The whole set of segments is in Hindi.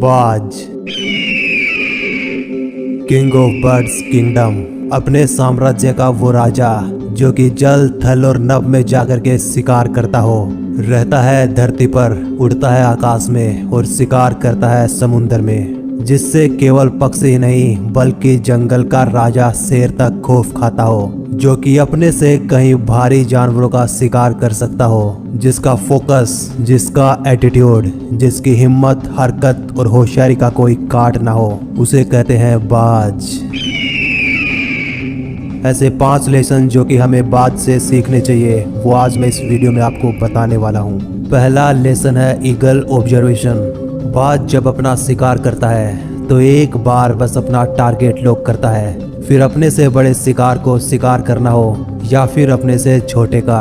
बाज किंग ऑफ बर्ड्स किंगडम, अपने साम्राज्य का वो राजा जो कि जल थल और नभ में जाकर के शिकार करता हो। रहता है धरती पर, उड़ता है आकाश में और शिकार करता है समुद्र में, जिससे केवल पक्षी ही नहीं बल्कि जंगल का राजा शेर तक खौफ खाता हो, जो कि अपने से कहीं भारी जानवरों का शिकार कर सकता हो, जिसका फोकस, जिसका एटीट्यूड, जिसकी हिम्मत, हरकत और होशियारी का कोई काट ना हो, उसे कहते हैं बाज। ऐसे 5 लेसन जो कि हमें बाज से सीखने चाहिए, वो आज मैं इस वीडियो में आपको बताने वाला हूँ। पहला लेसन है ईगल ऑब्जर्वेशन। बाज जब अपना शिकार करता है तो एक बार बस अपना टारगेट लॉक करता है, फिर अपने से बड़े शिकार को शिकार करना हो या फिर अपने से छोटे का,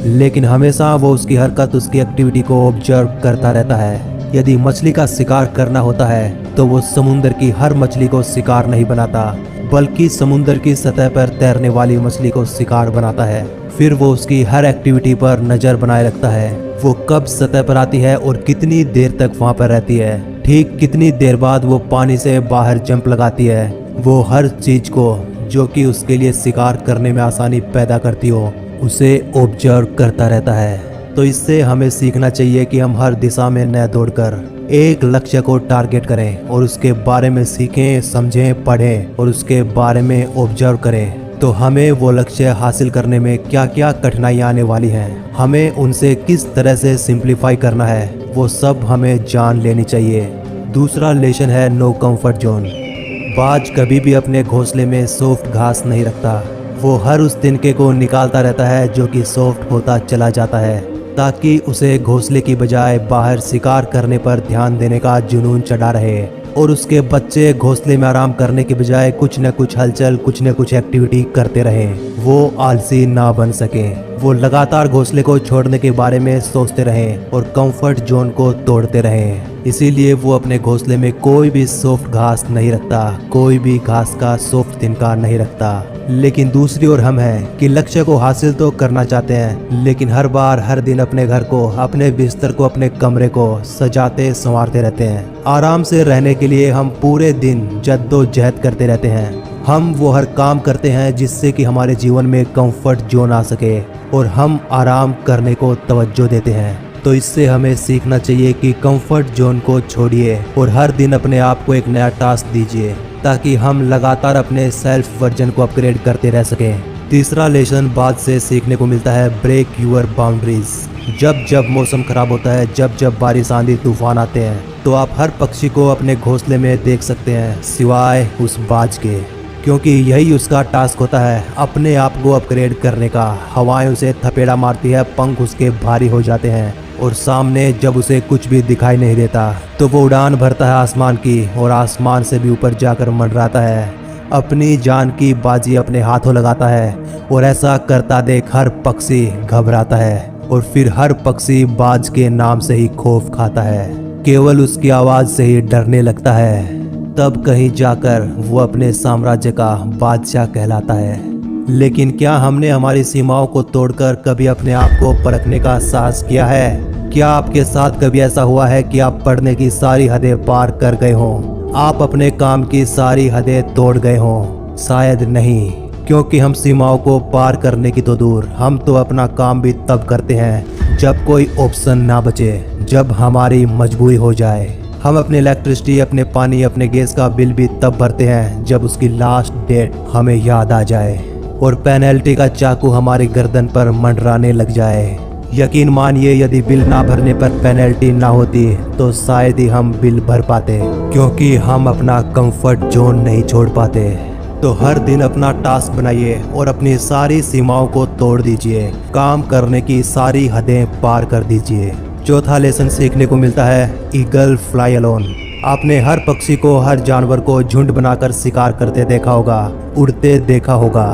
लेकिन हमेशा वो उसकी हरकत, उसकी एक्टिविटी को ऑब्जर्व करता रहता है। यदि मछली का शिकार करना होता है तो वो समुद्र की हर मछली को शिकार नहीं बनाता, बल्कि समुद्र की सतह पर तैरने वाली मछली को शिकार बनाता है। फिर वो उसकी हर एक्टिविटी पर नज़र बनाए रखता है, वो कब सतह पर आती है और कितनी देर तक वहाँ पर रहती है, ठीक कितनी देर बाद वो पानी से बाहर जंप लगाती है। वो हर चीज़ को जो कि उसके लिए शिकार करने में आसानी पैदा करती हो, उसे ऑब्जर्व करता रहता है। तो इससे हमें सीखना चाहिए कि हम हर दिशा में न दौड़कर एक लक्ष्य को टारगेट करें और उसके बारे में सीखें, समझें, पढ़ें और उसके बारे में ऑब्जर्व करें। तो हमें वो लक्ष्य हासिल करने में क्या क्या कठिनाइयाँ आने वाली हैं, हमें उनसे किस तरह से सिंप्लीफाई करना है, वो सब हमें जान लेनी चाहिए। दूसरा लेसन है नो कंफर्ट जोन। बाज कभी भी अपने घोंसले में सॉफ्ट घास नहीं रखता, वो हर उस तिनके को निकालता रहता है जो कि सॉफ्ट होता चला जाता है, ताकि उसे घोंसले की बजाय बाहर शिकार करने पर ध्यान देने का जुनून चढ़ा रहे और उसके बच्चे घोंसले में आराम करने के बजाय कुछ न कुछ हलचल, कुछ न कुछ एक्टिविटी करते रहें, वो आलसी ना बन सके। वो लगातार घोंसले को छोड़ने के बारे में सोचते रहें और कंफर्ट जोन को तोड़ते रहें। इसीलिए वो अपने घोंसले में कोई भी सॉफ्ट घास नहीं रखता, कोई भी घास का सॉफ्ट तिनका नहीं रखता। लेकिन दूसरी ओर हम हैं कि लक्ष्य को हासिल तो करना चाहते हैं, लेकिन हर बार हर दिन अपने घर को, अपने बिस्तर को, अपने कमरे को सजाते संवारते रहते हैं। आराम से रहने के लिए हम पूरे दिन जद्दोजहद करते रहते हैं। हम वो हर काम करते हैं जिससे कि हमारे जीवन में कंफर्ट जोन आ सके और हम आराम करने को तवज्जो देते हैं। तो इससे हमें सीखना चाहिए कि कंफर्ट जोन को छोड़िए और हर दिन अपने आप को एक नया टास्क दीजिए, ताकि हम लगातार अपने सेल्फ वर्जन को अपग्रेड करते रह सकें। तीसरा लेसन बाज से सीखने को मिलता है ब्रेक यूर बाउंड्रीज। जब जब मौसम खराब होता है, जब जब बारिश, आंधी, तूफान आते हैं, तो आप हर पक्षी को अपने घोंसले में देख सकते हैं सिवाय उस बाज के, क्योंकि यही उसका टास्क होता है, अपने आप को अपग्रेड करने का। हवाएं उसे थपेड़ा मारती है, पंख उसके भारी हो जाते हैं और सामने जब उसे कुछ भी दिखाई नहीं देता तो वो उड़ान भरता है आसमान की और आसमान से भी ऊपर जाकर मंडराता है, अपनी जान की बाजी अपने हाथों लगाता है और ऐसा करता देख हर पक्षी घबराता है और फिर हर पक्षी बाज के नाम से ही खौफ खाता है, केवल उसकी आवाज़ से ही डरने लगता है। तब कहीं जाकर वो अपने साम्राज्य का बादशाह कहलाता है। लेकिन क्या हमने हमारी सीमाओं को तोड़कर कभी अपने आप को परखने का साहस किया है? क्या आपके साथ कभी ऐसा हुआ है कि आप पढ़ने की सारी हदें पार कर गए हों, आप अपने काम की सारी हदें तोड़ गए हों? शायद नहीं, क्योंकि हम सीमाओं को पार करने की तो दूर, हम तो अपना काम भी तब करते हैं जब कोई ऑप्शन ना बचे, जब हमारी मजबूरी हो जाए। हम अपने इलेक्ट्रिसिटी, अपने पानी, अपने गैस का बिल भी तब भरते हैं जब उसकी लास्ट डेट हमें याद आ जाए और पेनल्टी का चाकू हमारी गर्दन पर मंडराने लग जाए। यकीन मानिए, यदि बिल ना भरने पर पेनल्टी ना होती तो शायद ही हम बिल भर पाते, क्योंकि हम अपना कंफर्ट जोन नहीं छोड़ पाते। तो हर दिन अपना टास्क बनाइए और अपनी सारी सीमाओं को तोड़ दीजिए, काम करने की सारी हदें पार कर दीजिए। चौथा लेसन सीखने को मिलता है ईगल फ्लाई अलोन। आपने हर पक्षी को, हर जानवर को झुंड बनाकर शिकार करते देखा होगा, उड़ते देखा होगा,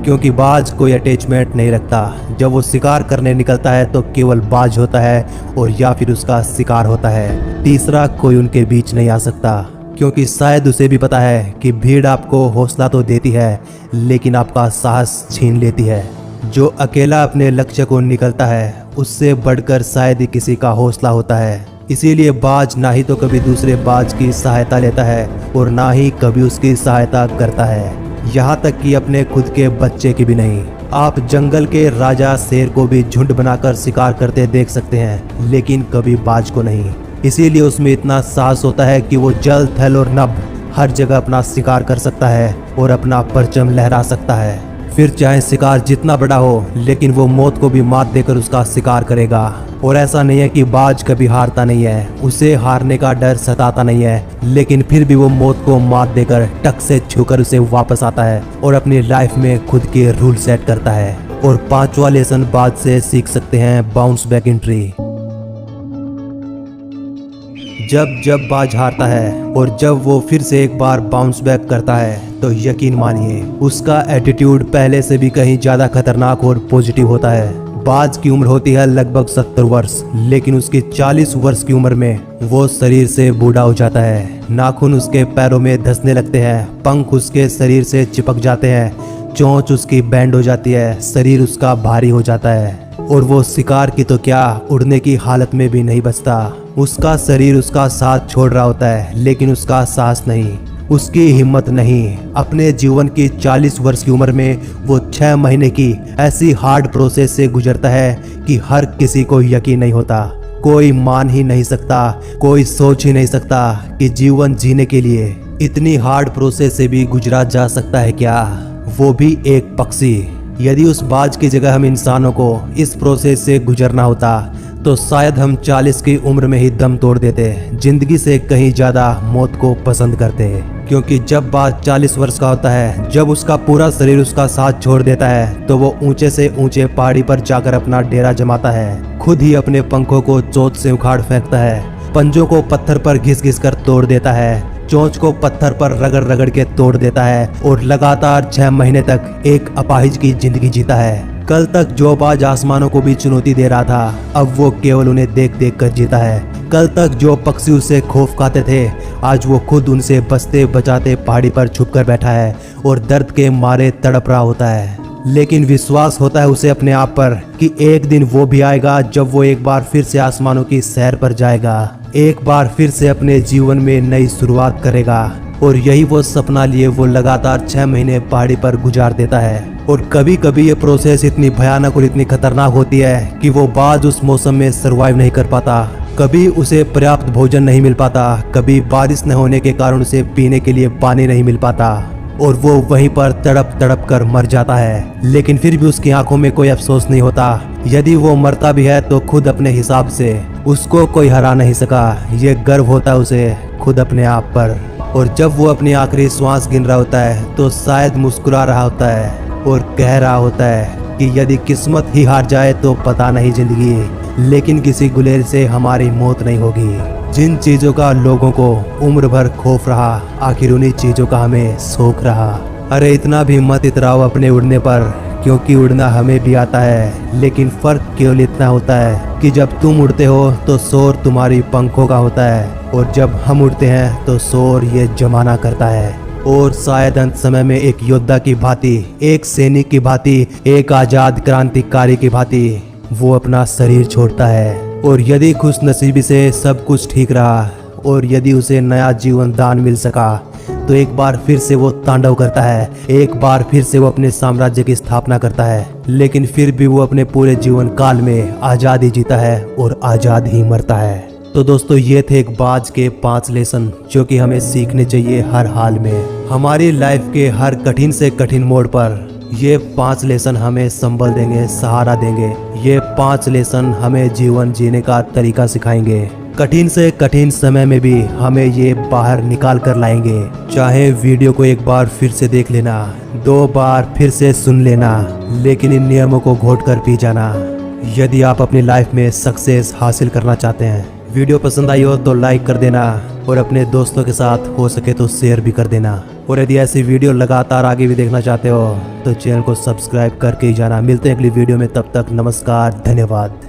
क्योंकि बाज कोई अटैचमेंट नहीं रखता। जब वो शिकार करने निकलता है तो केवल बाज होता है और या फिर उसका शिकार होता है, तीसरा कोई उनके बीच नहीं आ सकता, क्योंकि शायद उसे भी पता है कि भीड़ आपको हौसला तो देती है लेकिन आपका साहस छीन लेती है। जो अकेला अपने लक्ष्य को निकलता है उससे बढ़कर शायद ही किसी का हौसला होता है। इसीलिए बाज ना ही तो कभी दूसरे बाज की सहायता लेता है और ना ही कभी उसकी सहायता करता है, यहाँ तक कि अपने खुद के बच्चे की भी नहीं। आप जंगल के राजा शेर को भी झुंड बनाकर शिकार करते देख सकते हैं, लेकिन कभी बाज को नहीं। इसीलिए उसमें इतना साहस होता है कि वो जल थल और नभ हर जगह अपना शिकार कर सकता है और अपना परचम लहरा सकता है। फिर चाहे शिकार जितना बड़ा हो, लेकिन वो मौत को भी मात देकर उसका शिकार करेगा। और ऐसा नहीं है कि बाज कभी हारता नहीं है, उसे हारने का डर सताता नहीं है, लेकिन फिर भी वो मौत को मात देकर टक से छूकर उसे वापस आता है और अपनी लाइफ में खुद के रूल सेट करता है। और पांचवा लेसन बाज से सीख सकते हैं, बाउंस बैक एंट्री। जब बाज हारता है और जब वो फिर से एक बार बाउंस बैक करता है, तो यकीन मानिए उसका एटीट्यूड पहले से भी कहीं ज्यादा खतरनाक और पॉजिटिव होता है। बाज की उम्र होती है लगभग 70 वर्ष, लेकिन उसकी 40 वर्ष की उम्र में वो शरीर से बूढ़ा हो जाता है। नाखून उसके पैरों में धंसने लगते हैं, पंख उसके शरीर से चिपक जाते हैं, चोंच उसकी बैंड हो जाती है, शरीर उसका भारी हो जाता है और वो शिकार की तो क्या, उड़ने की हालत में भी नहीं बचता। उसका शरीर उसका साथ छोड़ रहा होता है, लेकिन उसका साहस नहीं, उसकी हिम्मत नहीं। अपने जीवन की 40 वर्ष की उम्र में वो 6 महीने की ऐसी हार्ड प्रोसेस से गुजरता है कि हर किसी को यकीन नहीं होता। कोई मान ही नहीं सकता, कोई सोच ही नहीं सकता कि जीवन जीने के लिए इतनी हार्ड प्रोसेस से भी गुजरा जा सकता है क्या, वो भी एक पक्षी। यदि उस बाज की जगह हम इंसानों को इस प्रोसेस से गुजरना होता तो शायद हम 40 की उम्र में ही दम तोड़ देते, जिंदगी से कहीं ज्यादा मौत को पसंद करते। क्योंकि जब बाज 40 वर्ष का होता है, जब उसका पूरा शरीर उसका साथ छोड़ देता है, तो वो ऊंचे से ऊंचे पहाड़ी पर जाकर अपना डेरा जमाता है, खुद ही अपने पंखों को चोंच से उखाड़ फेंकता है, पंजों को पत्थर पर घिस घिस कर तोड़ देता है, चोंच को पत्थर पर रगड़ रगड़ के तोड़ देता है और लगातार 6 महीने तक एक अपाहिज की जिंदगी जीता है। कल तक जो बाज आसमानों को भी चुनौती दे रहा था, अब वो केवल उन्हें देख देख कर जीता है। कल तक जो पक्षी उसे खौफ खाते थे, आज वो खुद उनसे बचते बचाते पहाड़ी पर छुप कर बैठा है और दर्द के मारे तड़प रहा होता है। लेकिन विश्वास होता है उसे अपने आप पर कि एक दिन वो भी आएगा जब वो एक बार फिर से आसमानों की सैर पर जाएगा, एक बार फिर से अपने जीवन में नई शुरुआत करेगा। और यही वो सपना लिए वो लगातार 6 महीने पहाड़ी पर गुजार देता है। और कभी कभी ये प्रोसेस इतनी भयानक और इतनी खतरनाक होती है कि वो बाज उस मौसम में सरवाइव नहीं कर पाता। कभी उसे पर्याप्त भोजन नहीं मिल पाता, कभी बारिश न होने के कारण उसे पीने के लिए पानी नहीं मिल पाता और वो वहीं पर तड़प तड़प कर मर जाता है। लेकिन फिर भी उसकी आंखों में कोई अफसोस नहीं होता। यदि वो मरता भी है तो खुद अपने हिसाब से, उसको कोई हरा नहीं सका। ये गर्व होता है उसे खुद अपने आप पर। और जब वो अपनी आखिरी श्वास गिन रहा होता है तो शायद मुस्कुरा रहा होता है और कह रहा होता है कि यदि किस्मत ही हार जाए तो पता नहीं जिंदगी, लेकिन किसी गुलेल से हमारी मौत नहीं होगी। जिन चीजों का लोगों को उम्र भर खौफ रहा, आखिर उन्हीं चीजों का हमें शौक रहा। अरे इतना भी मत इतराओ अपने उड़ने पर, क्योंकि उड़ना हमें भी आता है, लेकिन फर्क केवल इतना होता है कि जब तुम उड़ते हो तो शोर तुम्हारी पंखों का होता है और जब हम उड़ते हैं तो शोर ये जमाना करता है। और शायद अंत समय में एक योद्धा की भांति, एक सैनिक की भांति, एक आजाद क्रांतिकारी की भांति वो अपना शरीर छोड़ता है। और यदि खुश नसीबी से सब कुछ ठीक रहा और यदि उसे नया जीवन दान मिल सका तो एक बार फिर से वो तांडव करता है, एक बार फिर से वो अपने साम्राज्य की स्थापना करता है। लेकिन फिर भी वो अपने पूरे जीवन काल में आजाद ही जीता है और आजाद ही मरता है। तो दोस्तों ये थे एक बाज के 5 लेसन जो कि हमें सीखने चाहिए हर हाल में। हमारी लाइफ के हर कठिन से कठिन मोड़ पर ये 5 लेसन हमें संबल देंगे, सहारा देंगे। ये 5 लेसन हमें जीवन जीने का तरीका सिखाएंगे। कठिन से कठिन समय में भी हमें ये बाहर निकाल कर लाएंगे। चाहे वीडियो को एक बार फिर से देख लेना, 2 बार फिर से सुन लेना, लेकिन इन नियमों को घोट कर पी जाना यदि आप अपनी लाइफ में सक्सेस हासिल करना चाहते हैं। वीडियो पसंद आई हो तो लाइक कर देना और अपने दोस्तों के साथ हो सके तो शेयर भी कर देना। और यदि ऐसी वीडियो लगातार आगे भी देखना चाहते हो तो चैनल को सब्सक्राइब करके ही जाना। मिलते हैं अगली वीडियो में, तब तक नमस्कार, धन्यवाद।